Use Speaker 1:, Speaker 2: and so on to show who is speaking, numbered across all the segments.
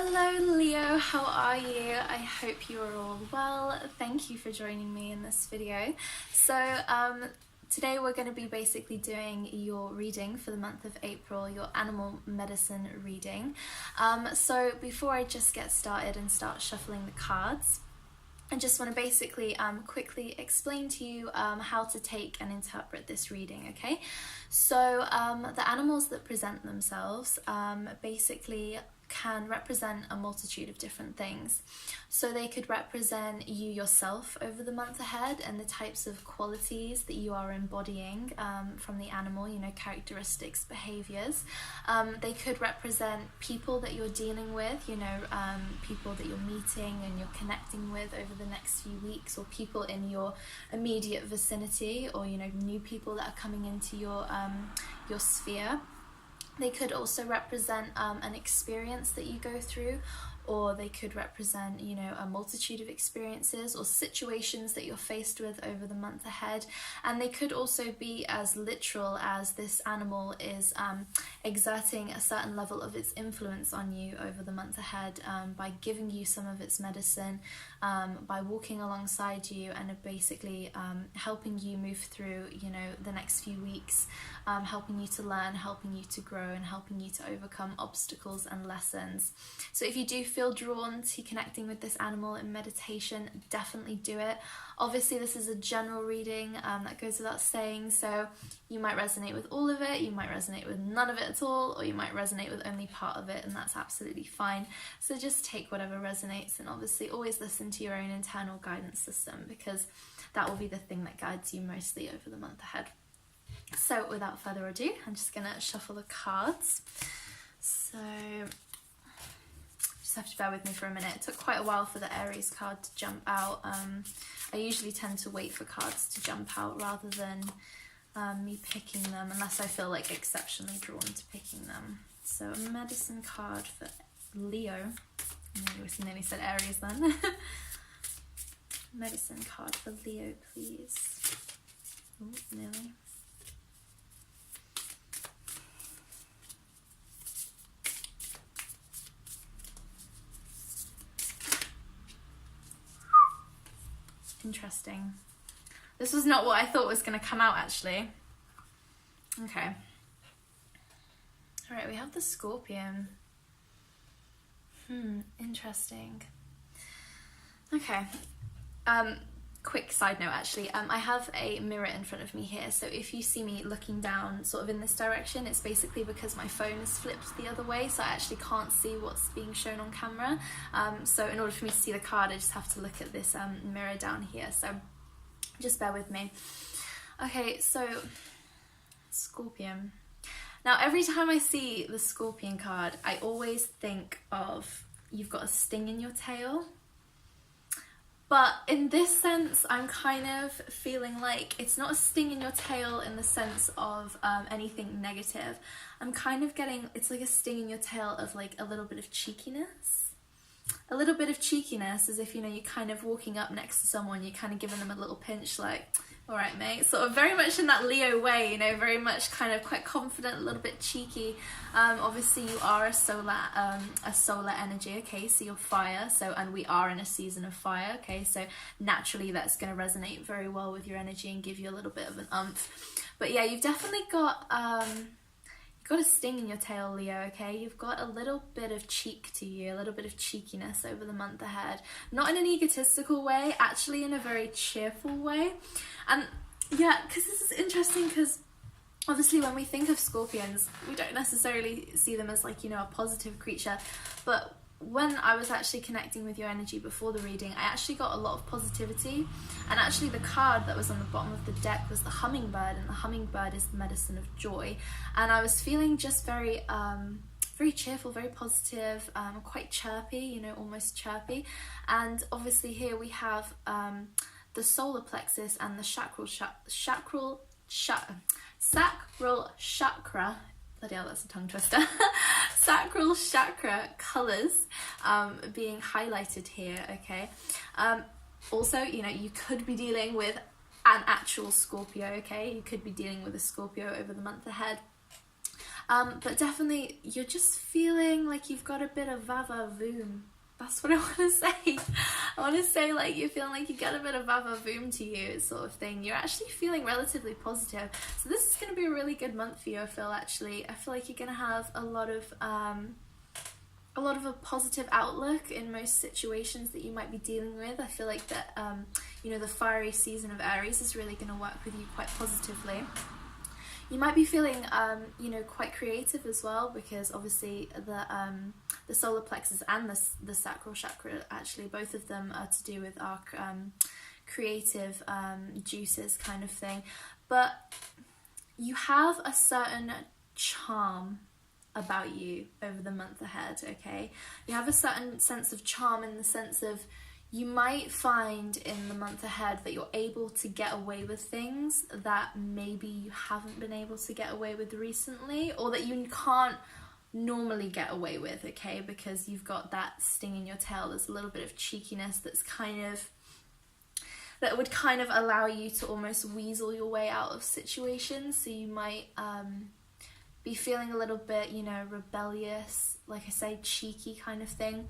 Speaker 1: Hello Leo, how are you? I hope you are all well. Thank you for joining me in this video. Today we're going to be basically doing your reading for the month of April, your animal medicine reading. So before I just get started and start shuffling the cards, I just want to basically quickly explain to you how to take and interpret this reading, okay? So the animals that present themselves basically can represent a multitude of different things. So they could represent you yourself over the month ahead and the types of qualities that you are embodying from the animal, you know, characteristics, behaviors. They could represent people that you're dealing with, you know, people that you're meeting and you're connecting with over the next few weeks, or people in your immediate vicinity, or, you know, new people that are coming into your sphere. They could also represent an experience that you go through, or they could represent, you know, a multitude of experiences or situations that you're faced with over the month ahead. And they could also be as literal as this animal is exerting a certain level of its influence on you over the month ahead by giving you some of its medicine, by walking alongside you and basically helping you move through, you know, the next few weeks, helping you to learn, helping you to grow, and helping you to overcome obstacles and lessons. So if you do feel drawn to connecting with this animal in meditation, definitely do it. Obviously this is a general reading, that goes without saying, so you might resonate with all of it, you might resonate with none of it at all, or you might resonate with only part of it, and that's absolutely fine. So just take whatever resonates, and obviously always listen to your own internal guidance system, because that will be the thing that guides you mostly over the month ahead. So without further ado, I'm just gonna shuffle the cards. So just have to bear with me for a minute. It took quite a while for the Aries card to jump out. I usually tend to wait for cards to jump out rather than me picking them, unless I feel like exceptionally drawn to picking them. So a medicine card for Leo. I nearly said Aries then. Medicine card for Leo, please. Oh, nearly. Interesting. This was not what I thought was going to come out, actually. Okay. Alright, we have the Scorpion. Interesting. Okay. Quick side note, actually. I have a mirror in front of me here, so if you see me looking down sort of in this direction, it's basically because my phone is flipped the other way, so I actually can't see what's being shown on camera. So in order for me to see the card, I just have to look at this mirror down here, so just bear with me. Okay, so Scorpion. Now every time I see the Scorpion card, I always think of you've got a sting in your tail. But in this sense, I'm kind of feeling like it's not a sting in your tail in the sense of anything negative. I'm kind of getting, it's like a sting in your tail of like a little bit of cheekiness. A little bit of cheekiness, as if, you know, you're kind of walking up next to someone, you're kind of giving them a little pinch, like, all right, mate. Sort of very much in that Leo way, you know, very much kind of quite confident, a little bit cheeky. Obviously you are a solar energy, okay, so you're fire, so, and we are in a season of fire, okay, so naturally that's going to resonate very well with your energy and give you a little bit of an umph. But yeah, you've definitely got a sting in your tail, Leo, okay? You've got a little bit of cheek to you, a little bit of cheekiness over the month ahead. Not in an egotistical way, actually in a very cheerful way. And yeah, because this is interesting, because obviously when we think of Scorpions, we don't necessarily see them as, like, you know, a positive creature, but when I was actually connecting with your energy before the reading, I actually got a lot of positivity, and actually the card that was on the bottom of the deck was the hummingbird, and the hummingbird is the medicine of joy, and I was feeling just very very cheerful, very positive, quite chirpy, you know, almost chirpy. And obviously here we have the solar plexus and the sacral chakra. Bloody hell, that's a tongue twister. Sacral chakra colours being highlighted here, okay? Also, you know, you could be dealing with an actual Scorpio, okay? You could be dealing with a Scorpio over the month ahead. But definitely you're just feeling like you've got a bit of va-va-voom. That's what I want to say. I want to say like you're feeling like you get a bit of va-va-voom to you, sort of thing. You're actually feeling relatively positive. So this is going to be a really good month for you, I feel actually. I feel like you're going to have a lot of a positive outlook in most situations that you might be dealing with. I feel like that, you know, the fiery season of Aries is really going to work with you quite positively. You might be feeling, you know, quite creative as well, because obviously the solar plexus and the sacral chakra, actually, both of them are to do with our creative juices kind of thing. But you have a certain charm about you over the month ahead, okay? You have a certain sense of charm in the sense of you might find in the month ahead that you're able to get away with things that maybe you haven't been able to get away with recently, or that you can't normally get away with, okay? Because you've got that sting in your tail. There's a little bit of cheekiness that would kind of allow you to almost weasel your way out of situations. So you might be feeling a little bit, you know, rebellious, like I say, cheeky kind of thing.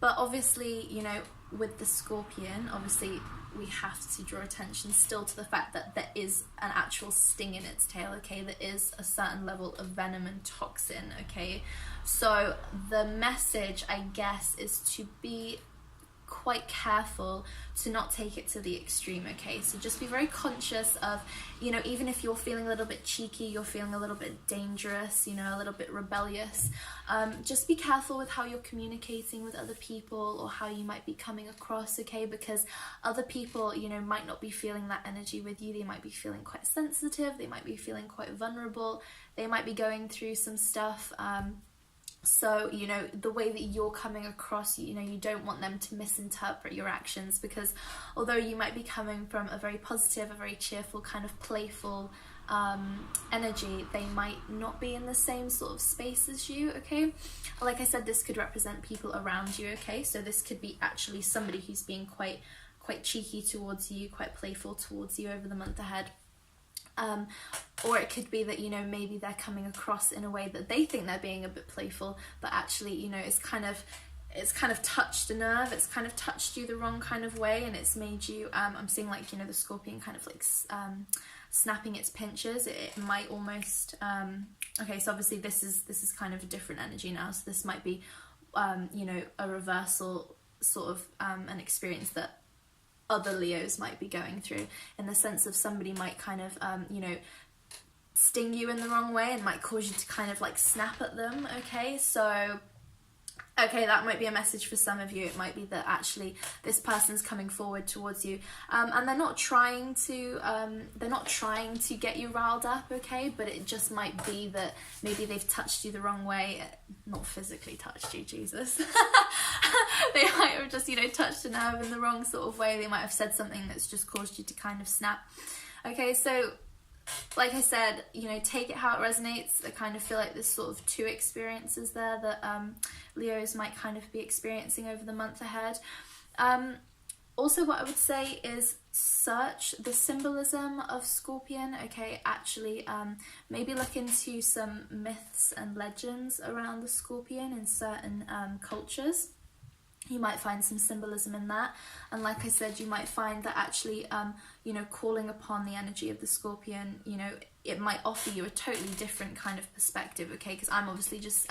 Speaker 1: But obviously, you know, with the Scorpion, obviously we have to draw attention still to the fact that there is an actual sting in its tail, okay? There is a certain level of venom and toxin, okay? So the message, I guess, is to be quite careful to not take it to the extreme, okay? So just be very conscious of, you know, even if you're feeling a little bit cheeky, you're feeling a little bit dangerous, you know, a little bit rebellious, just be careful with how you're communicating with other people or how you might be coming across, okay? Because other people, you know, might not be feeling that energy with you. They might be feeling quite sensitive, they might be feeling quite vulnerable, they might be going through some stuff. So, you know, the way that you're coming across, you know, you don't want them to misinterpret your actions, because although you might be coming from a very positive, a very cheerful, kind of playful energy, they might not be in the same sort of space as you, okay? Like I said, this could represent people around you, okay? So this could be actually somebody who's being quite cheeky towards you, quite playful towards you over the month ahead. Or it could be that, you know, maybe they're coming across in a way that they think they're being a bit playful, but actually, you know, it's kind of touched a nerve, it's kind of touched you the wrong kind of way, and it's made you, I'm seeing like, you know, the Scorpion kind of like snapping its pinches. It might almost, okay, so obviously this is kind of a different energy now, so this might be, you know, a reversal sort of an experience that other Leos might be going through, in the sense of somebody might kind of, you know, sting you in the wrong way and might cause you to kind of like snap at them, okay? So, okay, that might be a message for some of you. It might be that actually this person's coming forward towards you, and they're not trying to get you riled up, okay? But it just might be that maybe they've touched you the wrong way, not physically touched you, Jesus. They might have just, you know, touched a nerve in the wrong sort of way. They might have said something that's just caused you to kind of snap. Okay, so like I said, you know, take it how it resonates. I kind of feel like there's sort of two experiences there that Leos might kind of be experiencing over the month ahead. Also, what I would say is search the symbolism of Scorpion, okay? Actually, maybe look into some myths and legends around the Scorpion in certain cultures. You might find some symbolism in that, and like I said, you might find that actually, you know, calling upon the energy of the Scorpion, you know, it might offer you a totally different kind of perspective, okay? Because I'm obviously just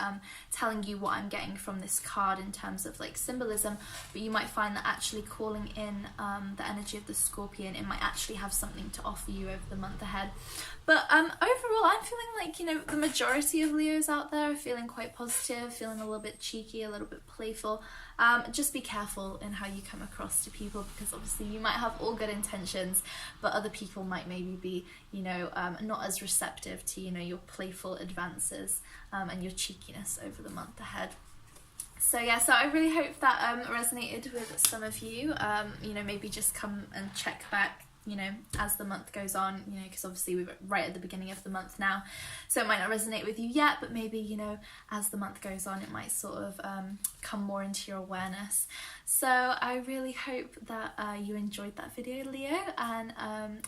Speaker 1: telling you what I'm getting from this card in terms of like symbolism, but you might find that actually calling in the energy of the Scorpion, it might actually have something to offer you over the month ahead. But overall, I'm feeling like, you know, the majority of Leos out there are feeling quite positive, feeling a little bit cheeky, a little bit playful. Just be careful in how you come across to people, because obviously you might have all good intentions, but other people might maybe be, you know, not as receptive to, you know, your playful advances and your cheekiness over the month ahead. So yeah, so I really hope that resonated with some of you. You know, maybe just come and check back you know, as the month goes on, you know, because obviously we're right at the beginning of the month now, so it might not resonate with you yet, but maybe, you know, as the month goes on, it might sort of come more into your awareness. So I really hope that you enjoyed that video, Leo, and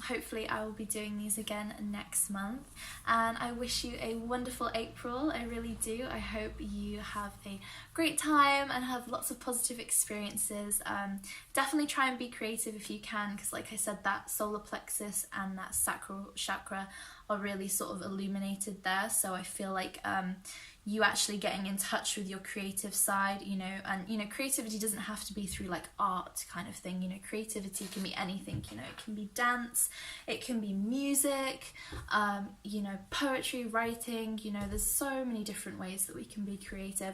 Speaker 1: hopefully I will be doing these again next month. And I wish you a wonderful April, I really do. I hope you have a great time and have lots of positive experiences. Definitely try and be creative if you can, because like I said, that solar plexus and that sacral chakra are really sort of illuminated there. So I feel like you actually getting in touch with your creative side, you know, and you know, creativity doesn't have to be through like art kind of thing, you know, creativity can be anything, you know, it can be dance, it can be music, you know, poetry, writing, you know, there's so many different ways that we can be creative.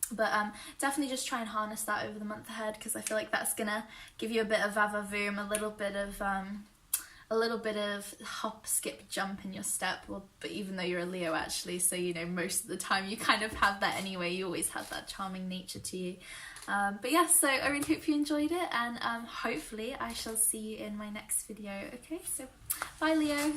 Speaker 1: But definitely just try and harness that over the month ahead, because I feel like that's gonna give you a bit of vavavoom, a little bit of hop, skip, jump in your step. Well, but even though you're a Leo actually, so you know, most of the time you kind of have that anyway, you always have that charming nature to you. But yeah, so I really hope you enjoyed it, and hopefully I shall see you in my next video. Okay, so bye, Leo.